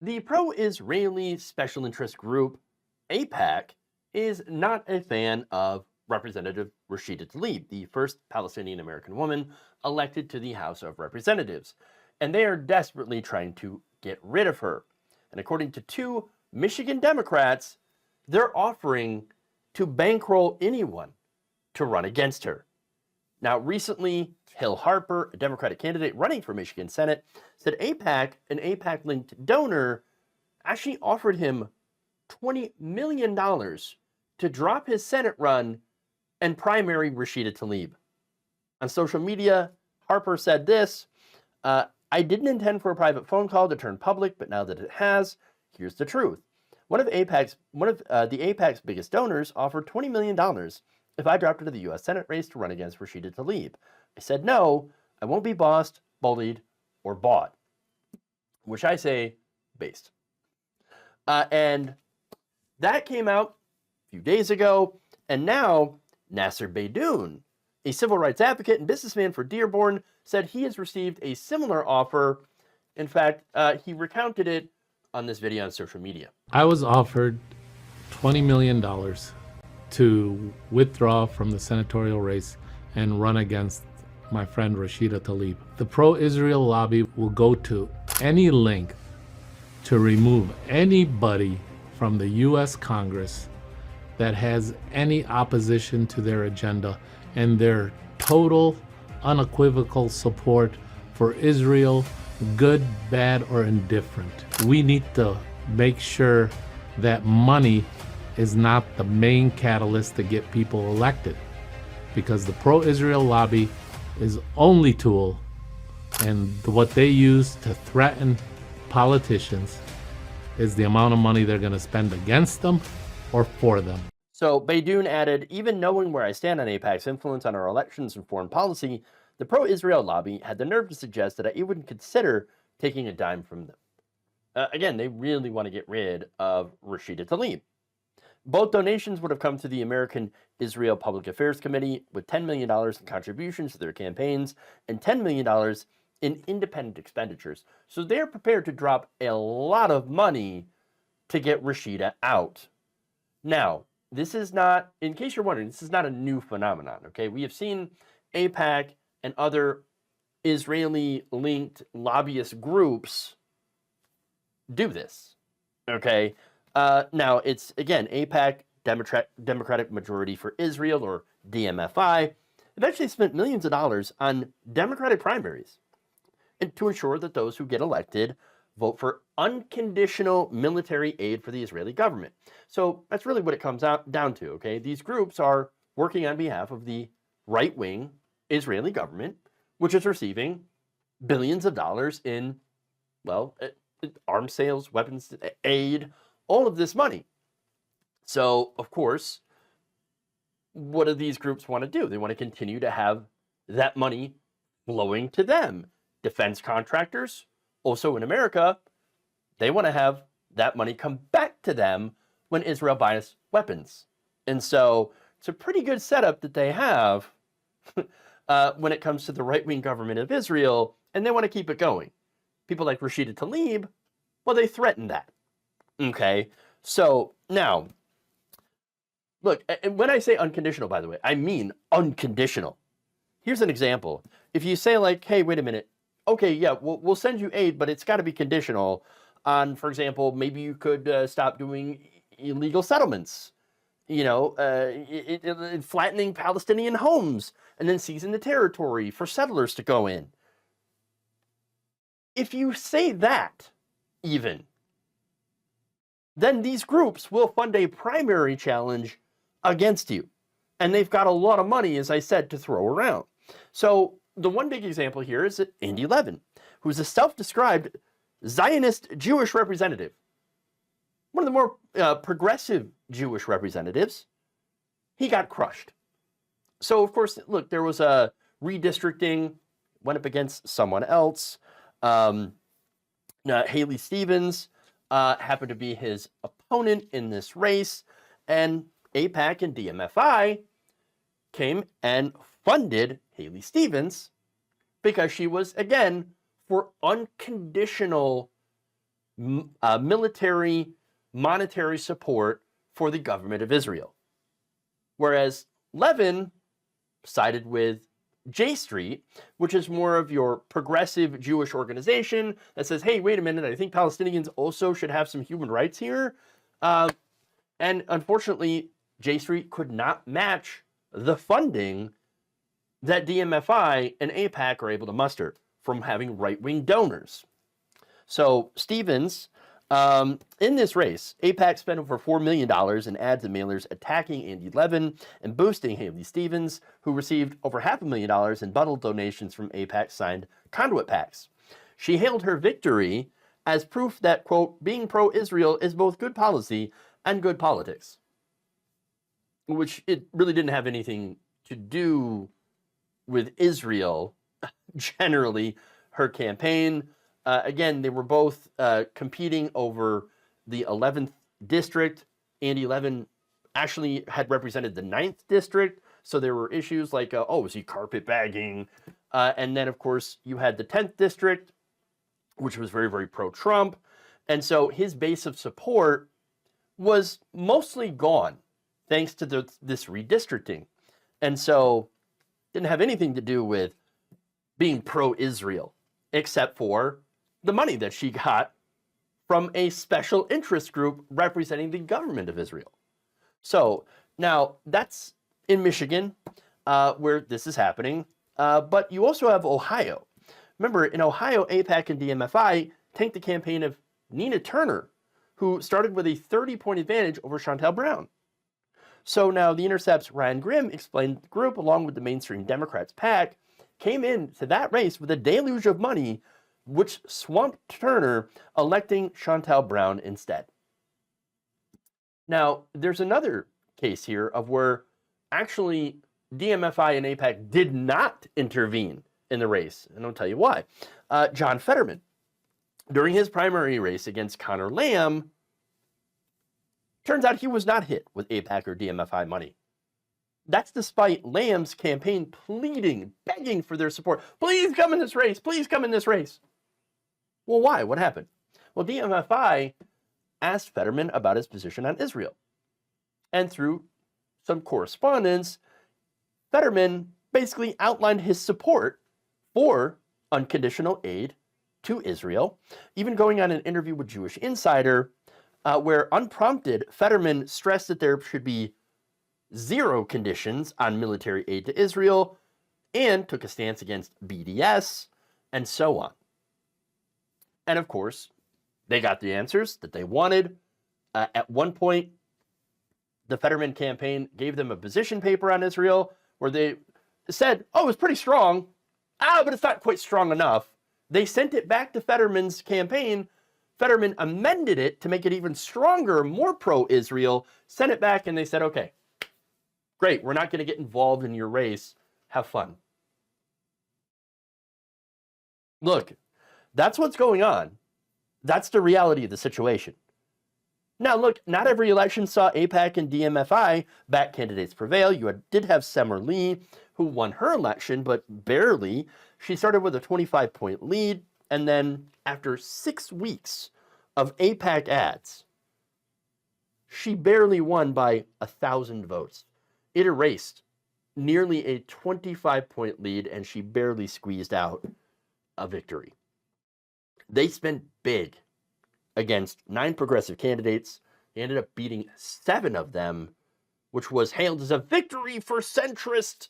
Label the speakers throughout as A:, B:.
A: The pro-Israeli special interest group, AIPAC, is not a fan of Representative Rashida Tlaib, the first Palestinian-American woman elected to the House of Representatives, and they are desperately trying to get rid of her. And according to two Michigan Democrats, they're offering to bankroll anyone to run against her. Now, recently, Hill Harper, a Democratic candidate running for Michigan Senate, said AIPAC, an AIPAC-linked donor, actually offered him $20 million to drop his Senate run and primary Rashida Tlaib. On social media, Harper said this, I didn't intend for a private phone call to turn public, but now that it has, here's the truth. One of the AIPAC's biggest donors offered $20 million if I dropped into the U.S. Senate race to run against Rashida Tlaib. I said, no, I won't be bossed, bullied, or bought. Which I say, based. And that came out a few days ago, and now Nasser Beydoun, a civil rights advocate and businessman for Dearborn, said he has received a similar offer. In fact, he recounted it on this video on social media.
B: I was offered $20 million to withdraw from the senatorial race and run against my friend Rashida Tlaib. The pro-Israel lobby will go to any length to remove anybody from the U.S. Congress that has any opposition to their agenda and their total, unequivocal support for Israel, good, bad, or indifferent. We need to make sure that money is not the main catalyst to get people elected, because the pro-Israel lobby is only tool, and what they use to threaten politicians is the amount of money they're going to spend against them or for them.
A: So Beydoun added, even knowing where I stand on AIPAC's influence on our elections and foreign policy, the pro-Israel lobby had the nerve to suggest that I wouldn't consider taking a dime from them. Again, they really want to get rid of Rashida Tlaib. Both donations would have come to the American Israel Public Affairs Committee with $10 million in contributions to their campaigns and $10 million in independent expenditures. So they're prepared to drop a lot of money to get Rashida out. Now, this is not, in case you're wondering, this is not a new phenomenon, okay? We have seen AIPAC and other Israeli-linked lobbyist groups do this, okay? Now, it's, again, AIPAC, Democratic Majority for Israel, or DMFI, eventually spent millions of dollars on Democratic primaries and to ensure that those who get elected vote for unconditional military aid for the Israeli government. So that's really what it comes down to, okay? These groups are working on behalf of the right-wing Israeli government, which is receiving billions of dollars in, well, arms sales, weapons aid, all of this money. So, of course, what do these groups want to do? They want to continue to have that money flowing to them. Defense contractors, also in America, they want to have that money come back to them when Israel buys weapons. And so it's a pretty good setup that they have when it comes to the right-wing government of Israel, and they want to keep it going. People like Rashida Tlaib, well, they threaten that. Okay, so now, look, when I say unconditional, by the way, I mean unconditional. Here's an example. If you say like, hey, wait a minute, okay, yeah, we'll send you aid, but it's got to be conditional on, for example, maybe you could stop doing illegal settlements, you know, flattening Palestinian homes and then seizing the territory for settlers to go in. If you say that, even, then these groups will fund a primary challenge against you. And they've got a lot of money, as I said, to throw around. So the one big example here is Andy Levin, who's a self-described Zionist Jewish representative, one of the more progressive Jewish representatives. He got crushed. So, of course, look, there was a redistricting, went up against someone else. Haley Stevens happened to be his opponent in this race, and AIPAC and DMFI came and funded Haley Stevens because she was, again, for unconditional military, monetary support for the government of Israel. Whereas Levin sided with J Street, which is more of your progressive Jewish organization that says, hey, wait a minute, I think Palestinians also should have some human rights here. And unfortunately, J Street could not match the funding that DMFI and AIPAC are able to muster from having right-wing donors. So Stevens, in this race, AIPAC spent over $4 million in ads and mailers attacking Andy Levin and boosting Haley Stevens, who received over $500,000 in bundled donations from AIPAC-signed conduit PACs. She hailed her victory as proof that, quote, being pro-Israel is both good policy and good politics, which it really didn't have anything to do with Israel, generally, her campaign. Again, they were both competing over the 11th district. Andy Levin actually had represented the 9th district, so there were issues like, oh, is he carpetbagging? And then, of course, you had the 10th district, which was very, very pro-Trump. And so his base of support was mostly gone thanks to this redistricting. And so didn't have anything to do with being pro-Israel, except for the money that she got from a special interest group representing the government of Israel. So now that's in Michigan, where this is happening. But you also have Ohio. Remember, in Ohio, AIPAC and DMFI tanked the campaign of Nina Turner, who started with a 30-point advantage over Chantel Brown. So now The Intercept's Ryan Grimm explained the group, along with the mainstream Democrats PAC, came into that race with a deluge of money, which swamped Turner, electing Chantel Brown instead. Now, there's another case here of where actually DMFI and AIPAC did not intervene in the race, and I'll tell you why. John Fetterman, during his primary race against Connor Lamb, turns out he was not hit with AIPAC or DMFI money. That's despite Lamb's campaign pleading, begging for their support. Please come in this race. Please come in this race. Well, why? What happened? Well, DMFI asked Fetterman about his position on Israel. And through some correspondence, Fetterman basically outlined his support for unconditional aid to Israel, even going on an interview with Jewish Insider, where unprompted, Fetterman stressed that there should be zero conditions on military aid to Israel and took a stance against BDS and so on. And of course, they got the answers that they wanted. At one point, the Fetterman campaign gave them a position paper on Israel where they said, oh, it's pretty strong, but it's not quite strong enough. They sent it back to Fetterman's campaign. Fetterman amended it to make it even stronger, more pro-Israel, sent it back, and they said, okay, great, we're not going to get involved in your race. Have fun. Look, that's what's going on. That's the reality of the situation. Now, look, not every election saw AIPAC and DMFI back candidates prevail. You did have Summer Lee, who won her election, but barely. She started with a 25-point lead, and then after 6 weeks of AIPAC ads, she barely won by 1,000 votes. It erased nearly a 25-point lead, and she barely squeezed out a victory. They spent big against 9 progressive candidates. They ended up beating 7 of them, which was hailed as a victory for centrist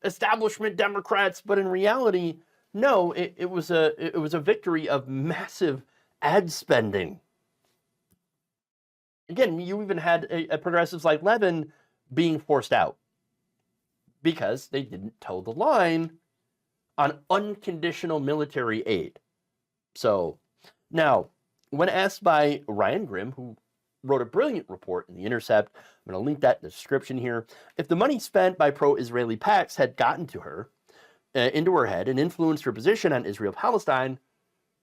A: establishment Democrats. But in reality, no, it was a victory of massive ad spending. Again, you even had a progressives like Levin being forced out because they didn't toe the line on unconditional military aid. So now, when asked by Ryan Grimm, who wrote a brilliant report in The Intercept, I'm going to link that in the description here, if the money spent by pro-Israeli PACs had gotten to her, into her head and influenced her position on Israel-Palestine,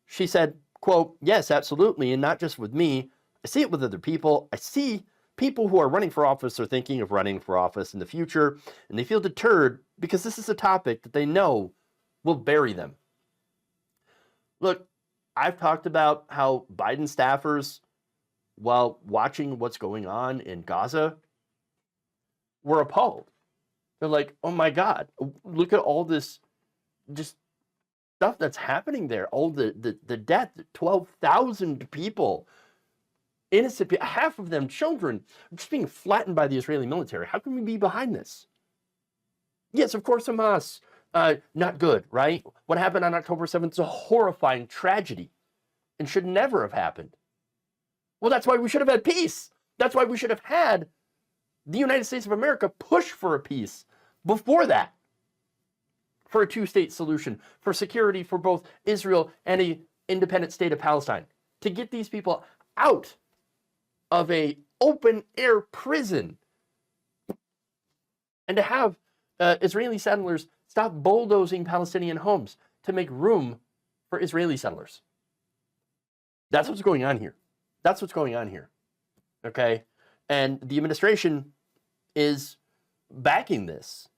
A: she said, quote, yes, absolutely, and not just with me. I see it with other people. I see people who are running for office or thinking of running for office in the future, and they feel deterred because this is a topic that they know will bury them. Look, I've talked about how Biden staffers, while watching what's going on in Gaza, were appalled. They're like, oh my God, look at all this just stuff that's happening there. All the death, 12,000 people, innocent people, half of them children, just being flattened by the Israeli military. How can we be behind this? Yes, of course, Hamas, not good, right? What happened on October 7th is a horrifying tragedy and should never have happened. Well, that's why we should have had peace. That's why we should have had the United States of America push for a peace before that, for a two-state solution, for security for both Israel and an independent state of Palestine, to get these people out of a open-air prison and to have Israeli settlers stop bulldozing Palestinian homes to make room for Israeli settlers. That's what's going on here. That's what's going on here. Okay? And the administration is backing this.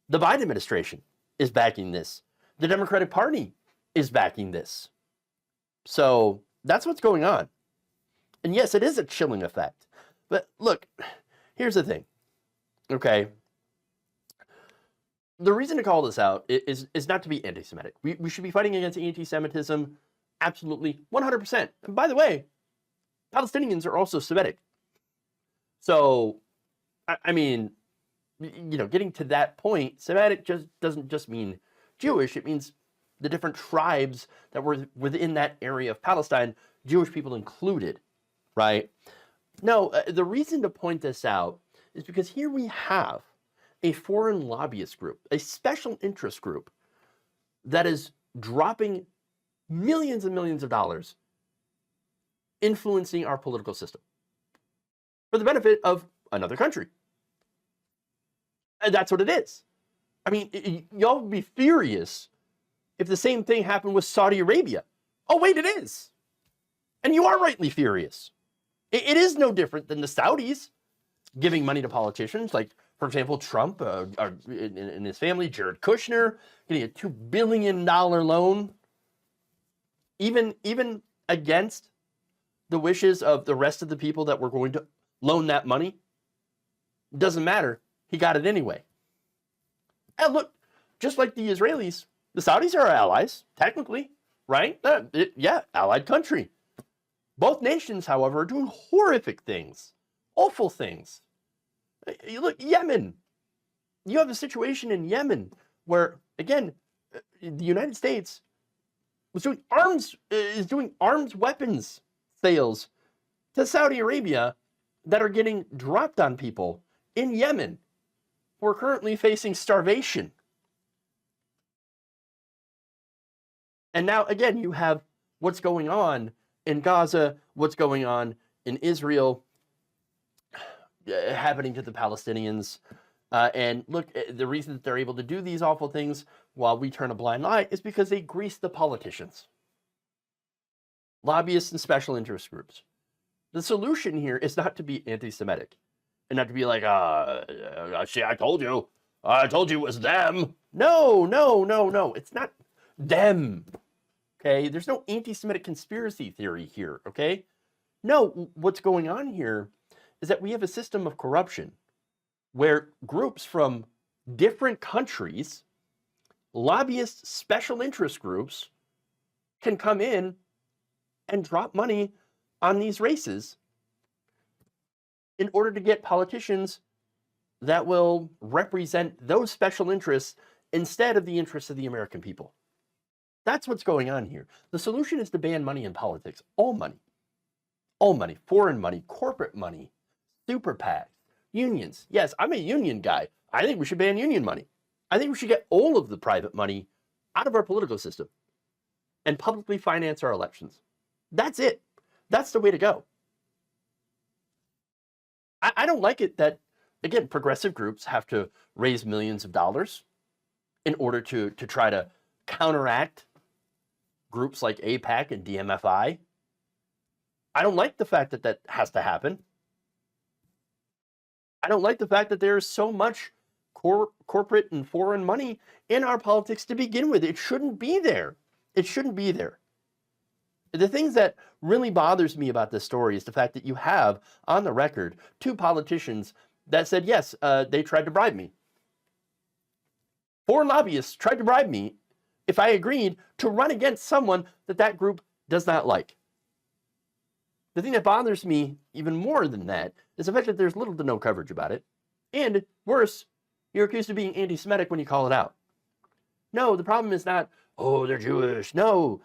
A: The Biden administration is backing this. The Democratic Party is backing this. So that's what's going on. And yes, it is a chilling effect. But look, here's the thing. Okay? The reason to call this out is not to be anti-Semitic. We should be fighting against anti-Semitism absolutely 100%. And by the way, Palestinians are also Semitic. So, I mean, you know, getting to that point, Semitic just doesn't just mean Jewish. It means the different tribes that were within that area of Palestine, Jewish people included, right? No, the reason to point this out is because here we have a foreign lobbyist group, a special interest group that is dropping millions and millions of dollars influencing our political system for the benefit of another country. And that's what it is. I mean, y'all would be furious if the same thing happened with Saudi Arabia. Oh, wait, it is. And you are rightly furious. It is no different than the Saudis giving money to politicians, like, for example, Trump and his family, Jared Kushner, getting a $2 billion loan, even against the wishes of the rest of the people that were going to loan that money. Doesn't matter. He got it anyway. And look, just like the Israelis, the Saudis are our allies, technically, right? Yeah, allied country. Both nations, however, are doing horrific things, awful things. You look, Yemen. You have a situation in Yemen where, again, the United States is doing arms weapons sales to Saudi Arabia that are getting dropped on people in Yemen who are currently facing starvation. And now, again, you have what's going on in Gaza, what's going on in Israel, happening to the Palestinians. And look, the reason that they're able to do these awful things while we turn a blind eye is because they grease the politicians, lobbyists, and special interest groups. The solution here is not to be anti-Semitic and not to be like, see, I told you it was them. No, it's not them. Okay, there's no anti-Semitic conspiracy theory here, okay? No, what's going on here is that we have a system of corruption where groups from different countries, lobbyists, special interest groups, can come in and drop money on these races in order to get politicians that will represent those special interests instead of the interests of the American people. That's what's going on here. The solution is to ban money in politics. All money, foreign money, corporate money, super PACs, unions. Yes, I'm a union guy. I think we should ban union money. I think we should get all of the private money out of our political system and publicly finance our elections. That's it. That's the way to go. I don't like it that, again, progressive groups have to raise millions of dollars in order to try to counteract groups like AIPAC and DMFI. I don't like the fact that that has to happen. I don't like the fact that there is so much corporate and foreign money in our politics to begin with. It shouldn't be there. It shouldn't be there. The things that really bothers me about this story is the fact that you have on the record 2 politicians that said, yes, they tried to bribe me. 4 lobbyists tried to bribe me if I agreed to run against someone that group does not like. The thing that bothers me even more than that is the fact that there's little to no coverage about it. And worse, you're accused of being anti-Semitic when you call it out. No, the problem is not, oh, they're Jewish. No,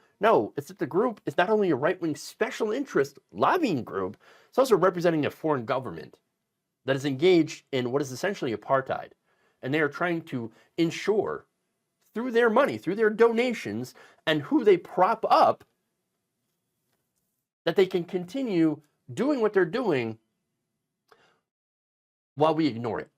A: it's that the group is not only a right-wing special interest lobbying group, it's also representing a foreign government that is engaged in what is essentially apartheid. And they are trying to ensure, through their money, through their donations, and who they prop up, that they can continue doing what they're doing while we ignore it.